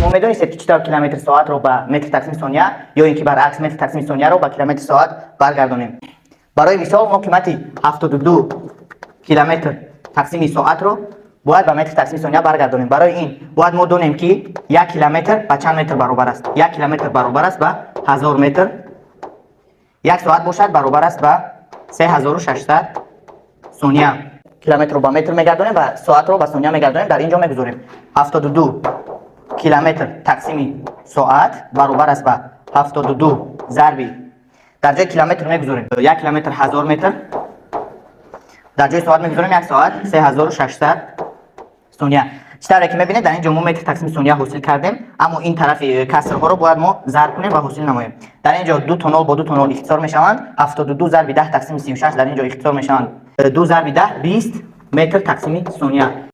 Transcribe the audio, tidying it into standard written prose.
شما میدونید که چطور کیلومتر ساعت رو به متر تقسیم ثانیه یا اینکه برعکس متر تقسیم ثانیه رو به کیلومتر ساعت برگردونیم. برای مثال ما قیمت 72 کیلومتر تقسیم ساعت رو باید به متر تقسیم ثانیه برگردونیم. برای این باید ما دونیم که 1 کیلومتر به چند متر برابر است. 1 کیلومتر برابر است به 1000 متر. 1 ساعت باشد برابر است به 3600 ثانیه. کیلومتر رو به متر میگردونیم و ساعت رو به ثانیه میگردونیم. در اینجا میگذاریم 72 کیلومتر تقسیم ساعت برابر است به 72 ضرب در جای کیلومتر میگذاریم 1 کیلومتر 1000 متر، در جای ساعت میگذاریم 1 ساعت 3600 ثانیه. چطوره که میبینید در اینجا ما متر تقسیم ثانیه حاصل کردیم، اما این طرف کسرها رو باید ما ضرب کنیم و حاصل نماییم. در اینجا 2 تا 0 با 2 تا 0 اختصار میشوند. 72 ضرب 10 تقسیم 36 در اینجا اختصار میشوند 2 ضرب 10 20 متر تقسیم ثانیه.